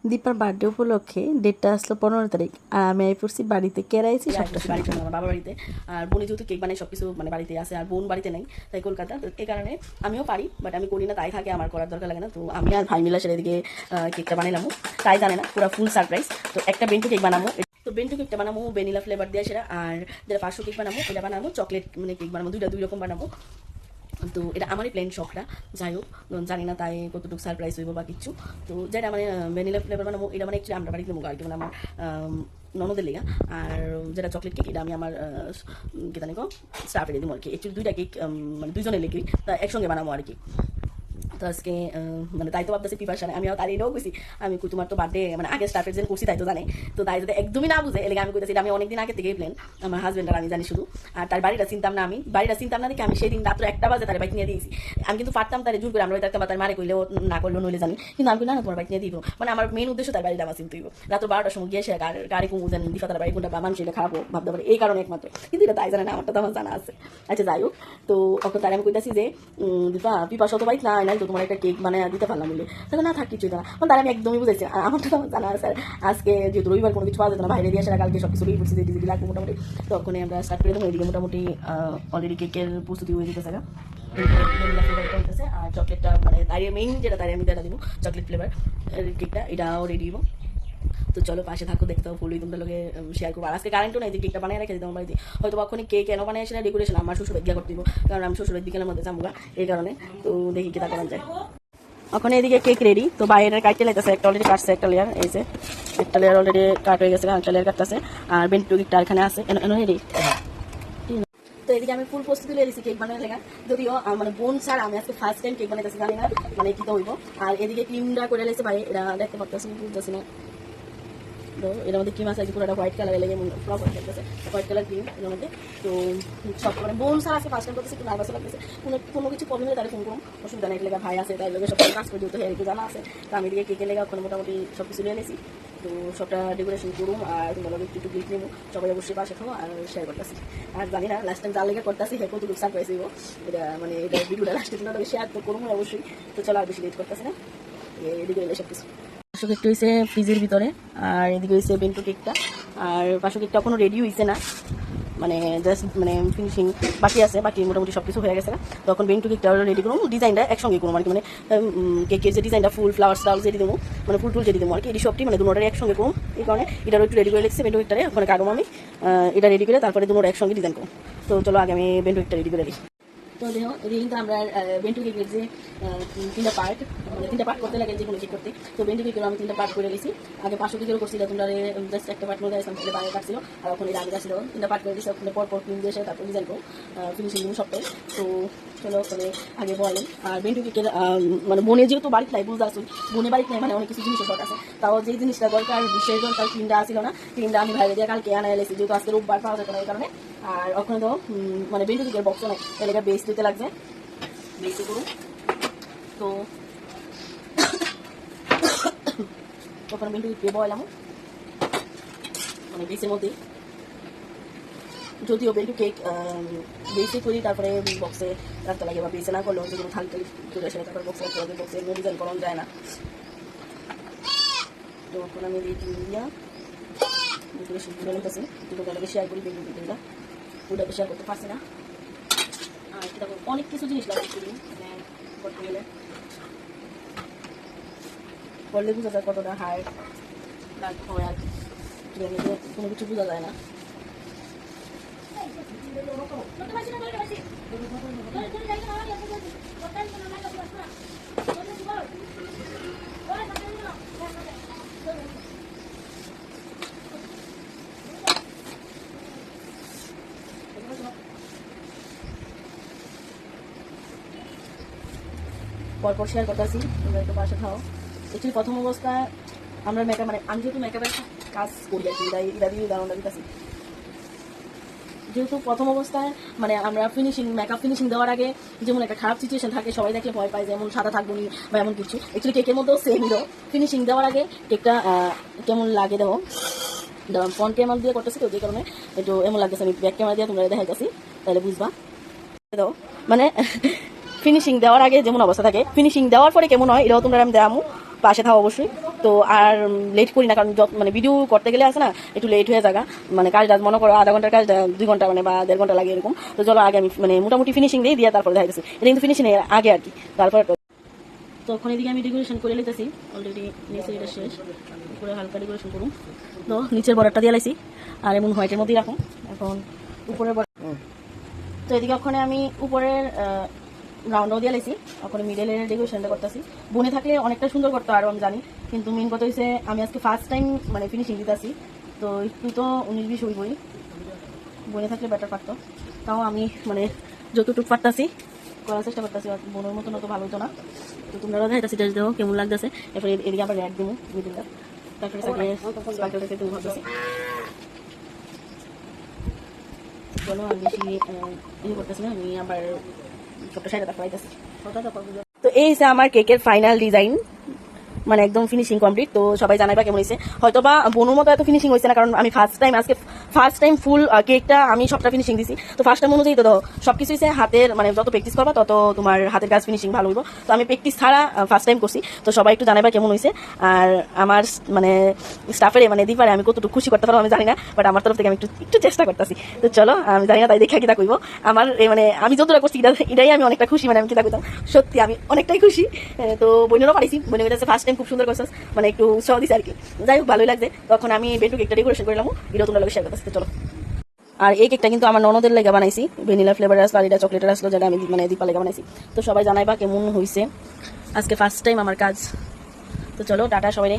দীপার বার্থডে উপলক্ষে ডেটটা আসলো 15 তারিখ, আর আমি এই পড়ছি বাড়িতে কেরাইছি সবটা বাড়িতে আমার বাবার বাড়িতে। আর বোনে যেহেতু কেক বানাই সবকিছু মানে বাড়িতে আছে, আর বোন বাড়িতে নেই, তাই কলকাতা। তো এই কারণে আমিও পারি, বাট আমি করি না, তাই থাকে, আমার করার দরকার লাগে না। তো আমি আর ভাই মিলা সেদিকে কেকটা বানাইলাম, তাই জানে না, পুরো ফুল সারপ্রাইজ। তো একটা বেন্টু কেক বানাবো, তো বেন্টু কেকটা বানাবো ভ্যানিলা ফ্লেভার দিয়ে সেটা, আর যেটা 500 কেক বানাবো এটা বানাবো চকলেট মানে কেক বানাবো, দুই রকম বানাবো। তো এটা আমারই প্ল্যান শখটা, যাই হোক জানি না তাই কতটুকু সারপ্রাইজ হইব বা কিছু। তো যেটা মানে ভ্যানিলা ফ্লেভার বানাবো এটা মানে একটু আমরা বাড়িতে নেবো আর কি, মানে আমার ননদের লেগা। আর যেটা চকলেট কেক এটা আমি আমার কি জানি স্টাফে দিয়ে দেবো আর কি। একটু দুইটা কেক মানে দুইজনের লেগে তা একসঙ্গে বানাবো আর কি। তো আজকে মানে তাই তো ভাবতেছি প্রিপারেশন আমিও তার এটাও কইছি, আমি তোমার তো বার্থডে মানে আগে স্টার্টের যেন করছি তাই তো জানে। তো তাই যদি একদমই না বুঝে এলাকা আমি কইতেছি আমি অনেকদিন আগে থেকেই প্ল্যান, আমার হাজবেন্ডার আমি জানি শুধু। আর তার বাড়িটা চিনতাম না, আমি বাড়িটা চিনতাম না দেখে আমি সেই দিন রাত্র 1টা বাজে তার বাইক নিয়ে দিয়েছি। আমি কিন্তু পারতাম তার জোর করে আমরা থাকতাম, তার মারে করলেও না করলেও নইলে জানি, কিন্তু আমি না তোমার বাইক নিয়ে দিব, মানে আমার মেন উদ্দেশ্য তার বাড়িটা আমার চিনতে দিব। রাত্র 12টার সময় গিয়ে সে গাড়ি কুমু জানি দিফা তার বাড়ি কোনটা বা মানুষ এটা খারাপ ভাবতে পারে, এই কারণে একমাত্র, কিন্তু এটা তাই জানে না, আমারটা তো আমার জানা আছে। আচ্ছা যাই হোক, তো ওকে তার আমি কইতাছি যে দীপা পিপা শত বাইক না নাই তো তোমার একটা কেক মানে দিতে পারলাম বলে, তখন না থাক কিছুই জানা, তার আমি একদমই বুঝেছি। আর আমারটা তো আমার জানা আছে, আজকে যেহেতু রবিবার কোনো কিছু পাওয়া যেত না, বাইরে দিয়ে আসে কালকে সব কিছু রেডি করছি দিদি লাগবে মোটামুটি, তখন আমরা স্টার্ট করে দেবো। এদিকে মোটামুটি অলরেডি কেকের প্রস্তুতি হয়ে যেতেছে গা, আর চকলেটটা মানে তাই মেইন যেটা তাই আমি দেওয়া দিব চকলেট ফ্লেভার কেকটা, এটাও রেডি দিব। তো চলো পাশে থাকো, দেখতে হবে ফুলই তোমরা লোকে শেয়ার করবো। আর আজকে কারেন্টও নাই যে কেকটা বানিয়ে রেখে দিতাম বাড়িতে, হয়তো কখনই কেক কেন বানিয়ে আসে না ডেকোরেশন আমার শ্বশুর গিয়া করতে দিব, কারণ আমি শ্বশুরের বিকেলের মধ্যে চামুগা, এই কারণে। তো দেখি কি তা করা যায়। ওখানে এদিকে কেক রেডি, তো বাইরের কাটতে লাগতেছে, একটা অলরেডি কাটছে একটা লেয়ার, এই যে একটা লেয়ার অলরেডি কাট হয়ে গেছে, একটা লেয়ার কাটতেছে। আর বেন্টু কেকটা এখানে আছে রেডি। তো এদিকে আমি ফুল প্রস্তুতি নিয়ে দিয়েছি কেক বানানোর লেগা, যদিও মানে বোন ছাড়া আমি আজকে ফার্স্ট টাইম কেক বানাইতেছি, জানি না মানে কি তো হইব। আর এদিকে ক্রিমটা করে লেগেছে ভাই, এটা দেখতে পারতেছি বুঝতেছি না, তো এর মধ্যে ক্রিম আছে পুরোটা হোয়াইট কালার লেগে ফ্লপ হয়ে যাচ্ছে, হোয়াইট কালার ক্রিম এর মধ্যে। তো সব মানে বোন ছাড়া আছে ফার্স্ট টাইম করতেছে, একটু নার্ভাস লাগতেছে, কোনো কিছু প্রবলেম হলে তারা ফোন করুন, অসুবিধা নেই, লেগে ভাই আছে তাই লেগে সব কাজ করে দিতে হয়, একটু জানা আছে। তো আমি এদিকে কেকের লেগে ওখানে মোটামুটি সব কিছু নিয়ে নিয়েছি, তো সবটা ডেকোরেশন করুন। আর তোমরা একটু গিফট নেবো, সবাই অবশ্যই পাশে খাবো আর শেয়ার করতেছি। আর জানি না লাস্ট টাইম যার লেগে করতেছি হ্যাঁ কতটুকু সারপ্রাইজ হইব, এটা মানে এটা ভিডিওটা লাস্টে তোমরা শেয়ার তো করবো অবশ্যই। তো চলো আর বেশি লেট করতেছি না, এদিকে এলে সব কিছু। 500 কেকটা হয়েছে ফ্রিজের ভিতরে, আর এদিকে হয়েছে বেন্টু কেকটা। আর 500 কেকটা এখনো রেডি হয়েছে না, মানে জাস্ট মানে ফিনিশিং বাকি আছে, বাকি মোটামুটি সব কিছু হয়ে গেছে না। তখন বেন্টু কেকটা রেডি করুন, ডিজাইনটা একসঙ্গে করুন আর কি, মানে কেকের যে ডিজাইনটা ফুল ফ্লাওয়ার স্টাইল যেটি দেবো, মানে ফুল টুল যেটি দেবো আর কি, এটি সবটি মানে দুটোটাই একসঙ্গে করুন। এই কারণে এটারও একটু রেডি করে লেগেছে বেন্টু কেকটারে, ওখানে কাগম আমি এটা রেডি করে তারপরে দুটোটা একসঙ্গে ডিজাইন করুন। তো চলো আগে আমি বেন্টু কেকটা রেডি করে দিই। তো দেখো এদিকে কিন্তু আমরা বেন্টু কেকের যে তিনটা পার্ট করতে লাগে যে কোনো কেক করতে, তো বেন্টু কেকের আমি 3টা পার্ট করে দিয়েছি। আগে 500 কেকেরও করছিল, তোমরা জাস্ট একটা পার্ট মধ্যে আসলাম বাইরে কাটছিল, আর ওখানে আগে কাটছিল 3টা পার্ট করে দিয়েছি, ওখানে পরপর ক্রিম দিয়ে তারপর ডিজাইন করো ফিনিশিং দিন সবটাই। তো চলো ওখানে আগে বলেন। আর বেন্টু কেকের মানে বোনে যেহেতু বাড়িতে নাই বুঝতে আসুন, বোনে বাড়িতে নাই মানে অনেক কিছু জিনিসের শর্ট আছে, তাও যে জিনিসটা দরকার বিশেষ দরকার ক্রিমটা আসছিল না, ক্রিমটা আমি বাইরে দিয়ে কালকে আনা এলেছি, যেহেতু আজকে রোববার পাওয়া যেত না এই কারণে। আর ওখানে তো মানে বেন্টু কেকের বক্স নাই, এলাকা বেস দিতে লাগছে, বেশি করুন। তো ওখানে বেন্টু কেক বয়লাম মানে বেসের মধ্যে, যদিও বেন্টু কেক বেসে করি তারপরে বক্সে রাখতে লাগে, বা বেসে না করলেও যেগুলো থালতে চলে আসে তারপরে বক্সে রাখতে হবে, বক্সে ডিজাইন করানো যায় না। তো এখন আমি দিয়া বেশি নিতেছি, দুটো শেয়ার করি বেন্টু কেকটা, ওটাকে শেয়ার করতে পারছি না। আর অনেক কিছু জিনিস লাগে মানে করতে গেলে, করলে বোঝা যায় কতটা হার্ড হয়, আর কোনো কিছু বোঝা যায় না। পরপর শেয়ার করতেছি, তোমরা একটু পাশে খাও। অ্যাকচুয়ালি প্রথম অবস্থায় আমরা মেকআপ মানে আমি যেহেতু মেকআপের কাজ করি আর কি, এটা দিয়ে উদাহরণটা দিতেছি। যেহেতু প্রথম অবস্থায় মানে আমরা মেকআপ ফিনিশিং দেওয়ার আগে যেমন একটা খারাপ সিচুয়েশন থাকে, সবাই দেখলে ভয় পায় যেমন সাদা থাকবো নি বা এমন কিছু, অ্যাকচুয়ালি কেকের মধ্যেও সেম হলো। ফিনিশিং দেওয়ার আগে কেকটা কেমন লাগে দেখো, ফ্রন্ট ক্যামেরা দিয়ে করতেছি, তো যে কারণে একটু এমন লাগতেছে, আমি ব্যাক ক্যামেরা দিয়ে তোমরা দেখাইতেছি তাহলে বুঝবা। দাও মানে ফিনিশিং দেওয়ার আগে যেমন অবস্থা থাকে, ফিনিশিং দেওয়ার পরে কেমন হয় এটাও তোমরা আমি দেখামো। পাশে থাকা অবশ্যই। তো আর লেট করি না, কারণ মানে ভিডিও করতে গেলে আছে না একটু লেট হয়ে যাগা, মানে কাজটা মনে করো আধা ঘন্টার কাজ 2 ঘন্টা মানে বা 1.5 ঘন্টা লাগে এরকম। তো চলো আগে আমি মানে মোটামুটি ফিনিশিং দিয়ে তারপরে দেখা গেছে এটা কিন্তু ফিনিশিং এর আগে আর কি। তারপর তখন এদিকে আমি ডেকোরেশন করে নিতেছি, অলরেডি নিচে এটা শেষ, উপরে হালকা ডেকোরেশন করুন। তো নিচের বর্ডারটা দিয়ে লাইছি আর এমন হোয়াইটের মধ্যেই রাখুন। এখন উপরের তো এদিকে ওখানে আমি উপরের রাউন্ডও দিয়ে লাইছি, ওখানে মিডলের ডেকোরেশনটা করতেছি। বনে থাকলে অনেকটা সুন্দর করতো আরও আমি জানি, কিন্তু মেন কথা হচ্ছে আমি আজকে ফার্স্ট টাইম মানে ফিনিশিং দিতেছি, তো একটু তো 19-20 হইবই, বনে থাকলে বেটার পারতো। তাও আমি মানে যতটুকু পারতাছি করার চেষ্টা করতেছি, বোনের মতন অত ভালো হতো না। তো তোমরা দেখাইতেছি টেস্ট দেবো কেমন লাগতেছে। এরপরে এদিকে আবার র্যাক দেবো মিডিলটা, তারপরে স্পার্কেলটাকে তুমি ভাবতেছি। চলো আর বেশি ইয়ে করতেছি না, আমি আবার সবটা সাইডে তারপর আইতেছি। তো এই হচ্ছে আমার কেকের ফাইনাল ডিজাইন, মানে একদম ফিনিশিং কমপ্লিট। তো সবাই জানাইবা কেমন হয়েছে। হয়তো বা বনুর মতো এত ফিনিশিং হয়েছে না, কারণ আমি আজকে ফার্স্ট টাইম ফুল কেকটা আমি সবটা ফিনিশিং দিছি। তো ফার্স্ট টাইম অনুযায়ী তো সবকিছু হয়েছে হাতের, মানে যত প্র্যাকটিস করবা তত তোমার হাতের কাজ ফিনিশিং ভালো হইব। তো আমি প্র্যাকটিস ছাড়া ফার্স্ট টাইম করছি। তো সবাই একটু জানাইবা কেমন হয়েছে। আর আমার মানে স্টাফের মানে দিপারে আমি কতটুকু খুশি করতে পারবো আমি জানি না, বাট আমার তরফ থেকে আমি একটু চেষ্টা করতেছি। তো চলো, আমি জানি না তাই দেখা কিতা কইব। আমার মানে আমি যতটা করছি এটাই আমি অনেকটা খুশি, মানে আমি কিতা কইতাম, সত্যি আমি অনেকটাই খুশি। তো বোনেরও পারিছি, বোনের কাছে ফার্স্ট টাইম খুব সুন্দর করছে, মানে একটু উৎসাহ দিছে আর কি। যাই হোক, ভালোই লাগছে। তখন আমি বেডরুম কেকটা ডেকোরেশন করলাম, এটা তোমরা লোক শেয়ার করতেছি। চলো, আর এই কেকটা কিন্তু আমার ননদের লেগে বানাইছি, ভ্যানিলা ফ্লেভার আসলো আর এটা চকলেটের আসলো, যেটা আমি মানে দীপা লেগে বানাইছি। তো সবাই জানাইবা কেমন হয়েছে, আজকে ফার্স্ট টাইম আমার কাজ। তো চলো টাটা সবাই রে,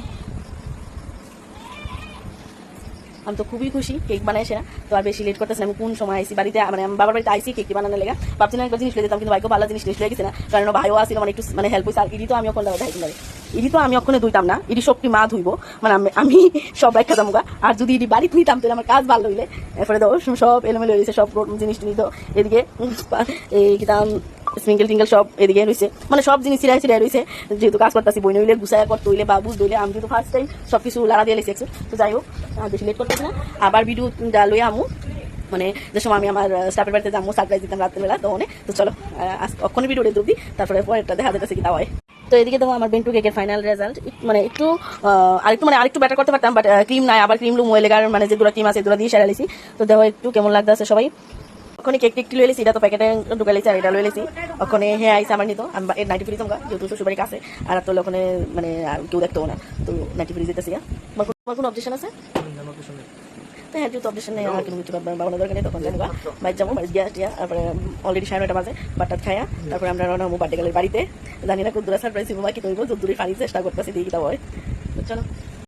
আমি তো খুবই খুশি কেক বানাই সেরা। তো আর বেশি লেট করতেছি না, আমি কোন সময় আইসি বাড়িতে, মানে আমি বাবার বাড়িতে আইসি কেকটি বানানোর লেগে। ভাবছি না একবার জিনিস লিয়ে যেতাম, কিন্তু ভাইকে ভালো জিনিস লিয়ে গেছে না, কারণ ভাইও আসছিল মানে একটু মানে হেল্প হয়েছে। আর ইডি তো আমি ওখানে ধাইতে ইডি তো আমি ওখানে ধুইতাম না, ইডি সবটি মা ধুইব, মানে আমি সব একটা জামুগা। আর যদি ইডি বাড়ি ধুইতাম তাহলে আমার কাজ ভালো হইলে। এরপরে তো সব এলোমেলো হয়েছে, সব জিনিস নিত এদিকে এই কিতাম স্প্রিঙ্কেল টিঙ্কেল সব এদিকে রয়েছে, মানে সব জিনিস ছিড়াই রয়েছে। যেহেতু কাজ করতেছি বই নইলে গুছায় করতে হইলে বা বুঝ দইলে, আমি কিন্তু ফার্স্ট টাইম সব কিছু লাড়া দিয়ে লেগেছি। তো যাই হোক, বেশি লেট করতেছি না, আবার ভিডিও লইয়া আমু, মানে যে সময় আমি আমার স্টাফের বাড়িতে যাবো সারপ্রাইজ দিতাম রাত্রেবেলা। তো তো চলো অক্ষণে ভিডিওটা দুবি, তারপরে পরেরটা দেখা যেতেছে কি তা হয়। তো এদিকে দেখো আমার বেন্টু কেকের ফাইনাল রেজাল্ট, মানে একটু আরেকটু বেটার করতে পারতাম, বাট ক্রিম নাই, আবার ক্রিম লুম ওয়েলেগার মানে যেগুলো ক্রিম আছে এগুলো দিয়ে সেরা লিছি। তো দেখো একটু কেমন লাগতেছে সবাই। ওখানে কেক টেকটি লয়ে লিছি, এটা তো প্যাকেটে ঢুকে লিছি, আর এটা লয়ে লিছি। ওখানে হ্যাঁ আইসে আমার নিত, আমি এর 90 ফ্রিজ যেহেতু শ্বশুরবাড়ির কাছে, আর তো ওখানে মানে কেউ দেখতো না, তো 90 ফ্রিজ যেতেছি। তোমার কোনো অবজেকশন আছে? তো হ্যাঁ, যেহেতু অবজেকশন নেই, আমার কোনো কিছু বাবানোর দরকার নেই। তখন জানি বাইরে যাবো, বাড়ি গিয়ে আসিয়া তারপরে অলরেডি 9:30 বাজে, বাট্টাত খাইয়া তারপরে আমরা রওনা হবো বার্থডে গালের বাড়িতে। জানি না কত দূরে সারপ্রাইজ দিব বা কি করবো, যত দূরে ফানি চেষ্টা করতেছি দিয়ে কিতা হয়। চলো।